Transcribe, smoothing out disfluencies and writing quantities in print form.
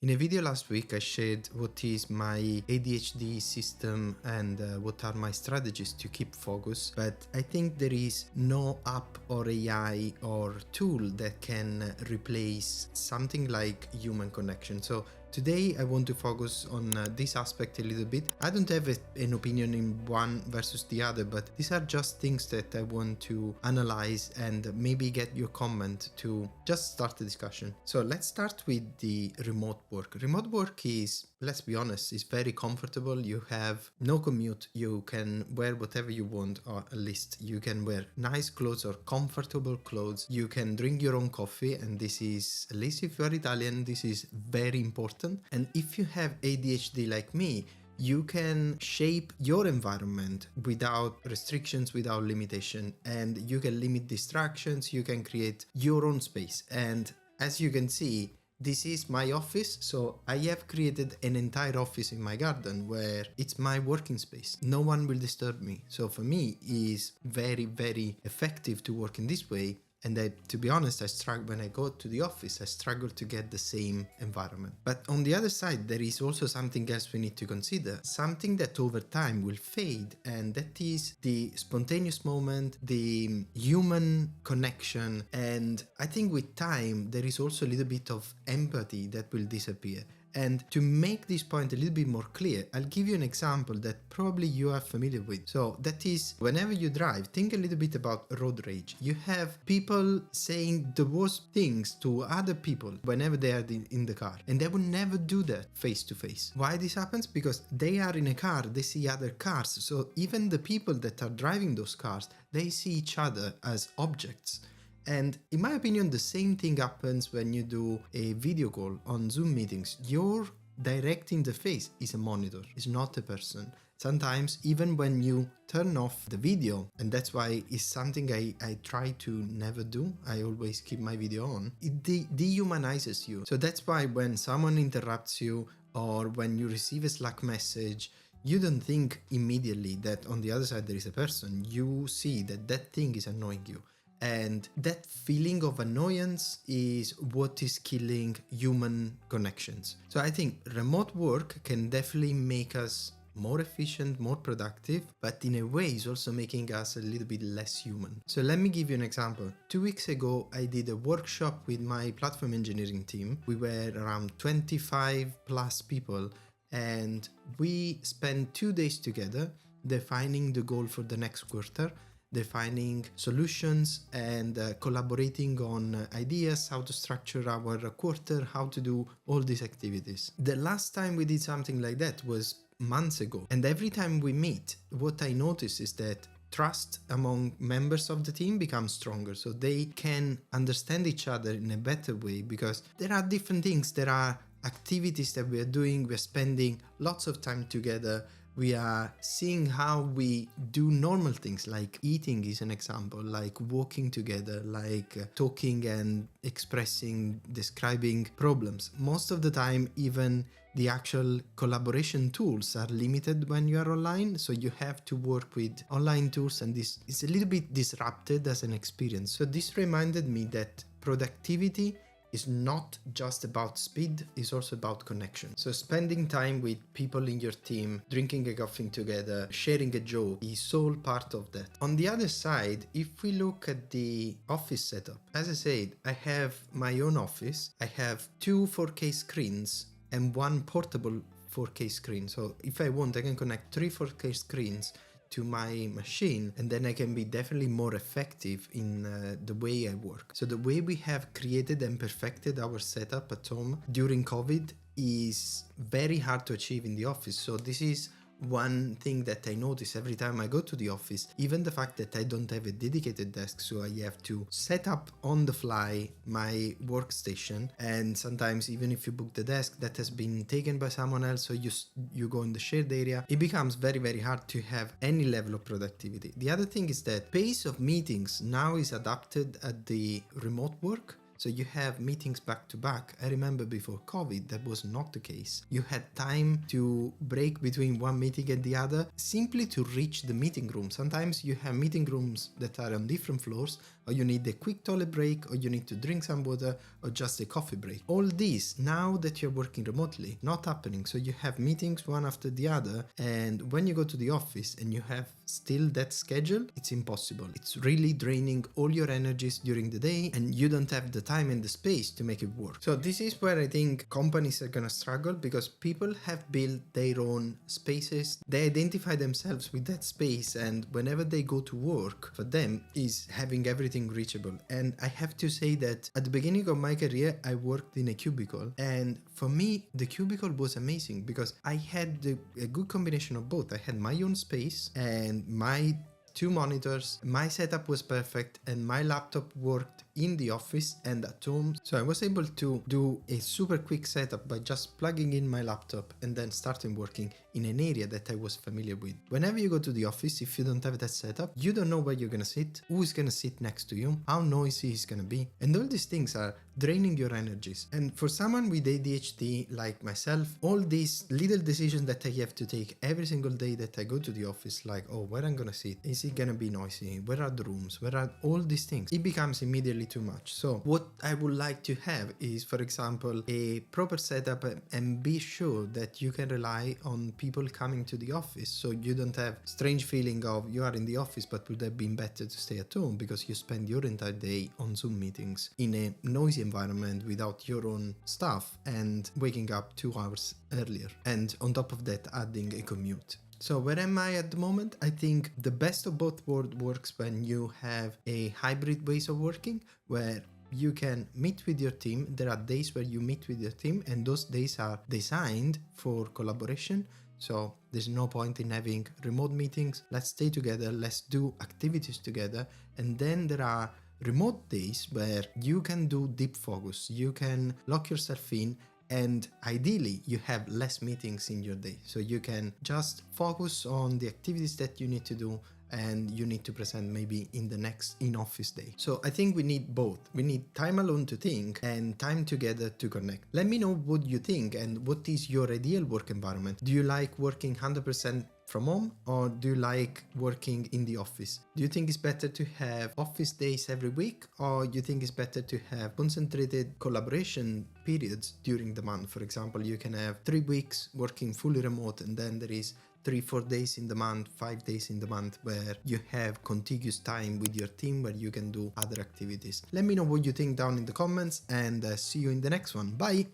In a video last week, I shared what is my ADHD system and what are my strategies to keep focus. But I think there is no app or AI or tool that can replace something like human connection. So today I want to focus on this aspect a little bit. I don't have an opinion in one versus the other, but these are just things that I want to analyze and maybe get your comment to just start the discussion. So let's start with the remote work. Remote work is, let's be honest, is very comfortable. You have no commute. You can wear whatever you want, or at least you can wear nice clothes or comfortable clothes. You can drink your own coffee, and this is, at least if you are Italian, this is very important. And if you have ADHD like me, you can shape your environment without restrictions, without limitation, and you can limit distractions. You can create your own space. And as you can see, this is my office, so I have created an entire office in my garden where it's my working space. No one will disturb me. So for me, it's very, very effective to work in this way. And to be honest, I struggle when I go to the office, I struggle to get the same environment. But on the other side, there is also something else we need to consider, something that over time will fade, and that is the spontaneous moment, the human connection. And I think with time, there is also a little bit of empathy that will disappear. And to make this point a little bit more clear, I'll give you an example that probably you are familiar with. So that is, whenever you drive, think a little bit about road rage. You have people saying the worst things to other people whenever they are in the car, and they would never do that face to face. Why this happens? Because they are in a car, they see other cars. So even the people that are driving those cars, they see each other as objects. And in my opinion, the same thing happens when you do a video call on Zoom meetings. Your direct interface is a monitor, it's not a person. Sometimes even when you turn off the video, and that's why it's something I try to never do, I always keep my video on, it dehumanizes you. So that's why when someone interrupts you or when you receive a Slack message, you don't think immediately that on the other side there is a person. You see that that thing is annoying you. And that feeling of annoyance is what is killing human connections. So I think remote work can definitely make us more efficient, more productive, but in a way it's also making us a little bit less human. So let me give you an example. 2 weeks ago, I did a workshop with my platform engineering team. We were around 25 plus people, and we spent 2 days together defining the goal for the next quarter, defining solutions and collaborating on ideas, how to structure our quarter, how to do all these activities. The last time we did something like that was months ago. And every time we meet, what I notice is that trust among members of the team becomes stronger, so they can understand each other in a better way, because there are different things, there are activities that we are doing, we're spending lots of time together. We are seeing how we do normal things, like eating is an example, like walking together, like talking and expressing, describing problems. Most of the time, even the actual collaboration tools are limited when you are online, so you have to work with online tools, and this is a little bit disrupted as an experience. So this reminded me that productivity is not just about speed, it's also about connection. So spending time with people in your team, drinking a coffee together, sharing a joke is all part of that. On the other side, if we look at the office setup, as I said, I have my own office. I have 2 4K screens and 1 portable 4K screen. So if I want, I can connect 3 4K screens to my machine, and then I can be definitely more effective in the way I work. So the way we have created and perfected our setup at home during COVID is very hard to achieve in the office. So this is one thing that I notice every time I go to the office, even the fact that I don't have a dedicated desk, so I have to set up on the fly my workstation, and sometimes even if you book the desk, that has been taken by someone else, so you go in the shared area, it becomes very, very hard to have any level of productivity. The other thing is that pace of meetings now is adapted at the remote work. So you have meetings back to back. I remember before COVID, that was not the case. You had time to break between one meeting and the other simply to reach the meeting room. Sometimes you have meeting rooms that are on different floors, or you need a quick toilet break, or you need to drink some water, or just a coffee break. All this, now that you're working remotely, not happening. So you have meetings one after the other, and when you go to the office and you have still that schedule, it's impossible. It's really draining all your energies during the day, and you don't have the time and the space to make it work. So this is where I think companies are gonna struggle, because people have built their own spaces. They identify themselves with that space, and whenever they go to work, for them is having everything reachable. And I have to say that at the beginning of my career, I worked in a cubicle, and for me the cubicle was amazing because I had a good combination of both. I had my own space and my 2 monitors, my setup was perfect, and my laptop worked in the office and at home. So I was able to do a super quick setup by just plugging in my laptop and then starting working in an area that I was familiar with. Whenever you go to the office, if you don't have that setup, you don't know where you're gonna sit, who's gonna sit next to you, how noisy it's gonna be, and all these things are draining your energies. And for someone with ADHD like myself, all these little decisions that I have to take every single day that I go to the office, like, oh, where I'm gonna sit, is it gonna be noisy, where are the rooms, where are all these things, it becomes immediately too much. So what I would like to have is, for example, a proper setup, and be sure that you can rely on people coming to the office, so you don't have strange feeling of you are in the office but would have been better to stay at home because you spend your entire day on Zoom meetings in a noisy environment without your own stuff and waking up 2 hours earlier, and on top of that adding a commute. So where am I at the moment? I think the best of both worlds works when you have a hybrid ways of working, where you can meet with your team. There are days where you meet with your team, and those days are designed for collaboration. So there's no point in having remote meetings. Let's stay together, let's do activities together. And then there are remote days where you can do deep focus, you can lock yourself in, and ideally you have less meetings in your day, so you can just focus on the activities that you need to do and you need to present maybe in the next in-office day. So I think we need both. We need time alone to think and time together to connect. Let me know what you think and what is your ideal work environment. Do you like working 100% from home, or do you like working in the office? Do you think it's better to have office days every week, or you think it's better to have concentrated collaboration periods during the month? For example, you can have 3 weeks working fully remote, and then there is 3-4 days in the month, 5 days in the month where you have contiguous time with your team where you can do other activities. Let me know what you think down in the comments, and see you in the next one. Bye!